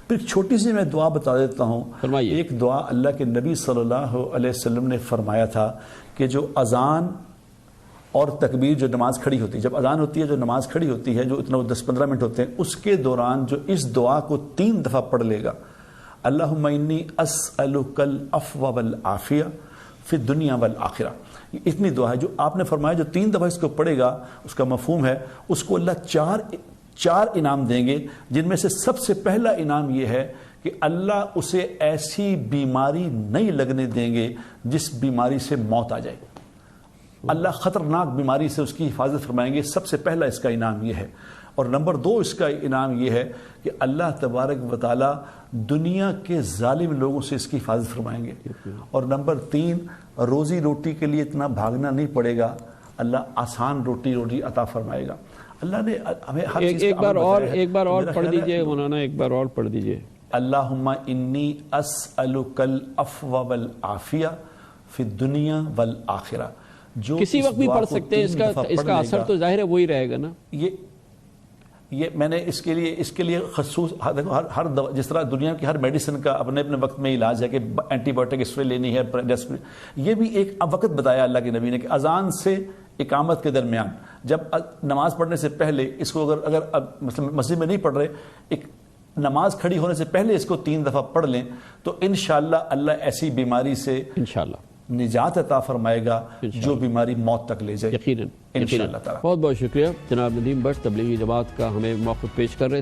پھر ایک چھوٹی سی میں دعا بتا دیتا ہوں. فرمائیے. ایک دعا اللہ کے نبی صلی اللہ علیہ وسلم نے فرمایا تھا کہ جو اذان اور تکبیر جو نماز کھڑی ہوتی ہے، جب اذان ہوتی ہے جو نماز کھڑی ہوتی ہے جو اتنا 10-15 منٹ ہوتے ہیں، اس کے دوران جو اس دعا کو 3 دفعہ پڑھ لے گا، اللہم انی اسألک العفو والعافیہ فی الدنیا والآخرہ، اتنی دعا ہے جو آپ نے فرمایا جو 3 دفعہ اس کو پڑھے گا، اس کا مفہوم ہے اس کو اللہ چار انعام دیں گے، جن میں سے سب سے پہلا انعام یہ ہے کہ اللہ اسے ایسی بیماری نہیں لگنے دیں گے جس بیماری سے موت آ جائے. اللہ خطرناک بیماری سے اس کی حفاظت فرمائیں گے. سب سے پہلا اس کا انعام یہ ہے. اور نمبر 2 اس کا انعام یہ ہے کہ اللہ تبارک و تعالی دنیا کے ظالم لوگوں سے اس کی حفاظت فرمائیں گے. اور نمبر 3 روزی روٹی کے لیے اتنا بھاگنا نہیں پڑے گا، اللہ آسان روٹی عطا فرمائے گا. اللہ نے ہمیں ہر چیز ایک بار اور پڑھ دیجئے مولانا، ایک بار اور پڑھ دیجئے. اللہم انی اسألک العفو والعافیہ فی الدنیا والآخرہ. جو کسی وقت بھی پڑھ سکتے ہیں، اس کا اثر تو ظاہر ہے وہی رہے گا نا. یہ میں نے اس کے لیے خصوص ہر دوا، جس طرح دنیا کی ہر میڈیسن کا اپنے اپنے وقت میں علاج ہے کہ اینٹی بایوٹک اس پہ لینی ہے، یہ بھی ایک وقت بتایا اللہ کے نبی نے کہ اذان سے اقامت کے درمیان جب نماز پڑھنے سے پہلے اس کو اگر مسجد میں نہیں پڑھ رہے، ایک نماز کھڑی ہونے سے پہلے اس کو 3 دفعہ پڑھ لیں تو انشاءاللہ اللہ ایسی بیماری سے انشاءاللہ نجات عطا فرمائے گا جو بیماری موت تک لے جائے. یقیناً انشاءاللہ تعالی. بہت بہت شکریہ جناب ندیم بٹ، تبلیغی جماعت کا ہمیں موقف پیش کر رہے تھے.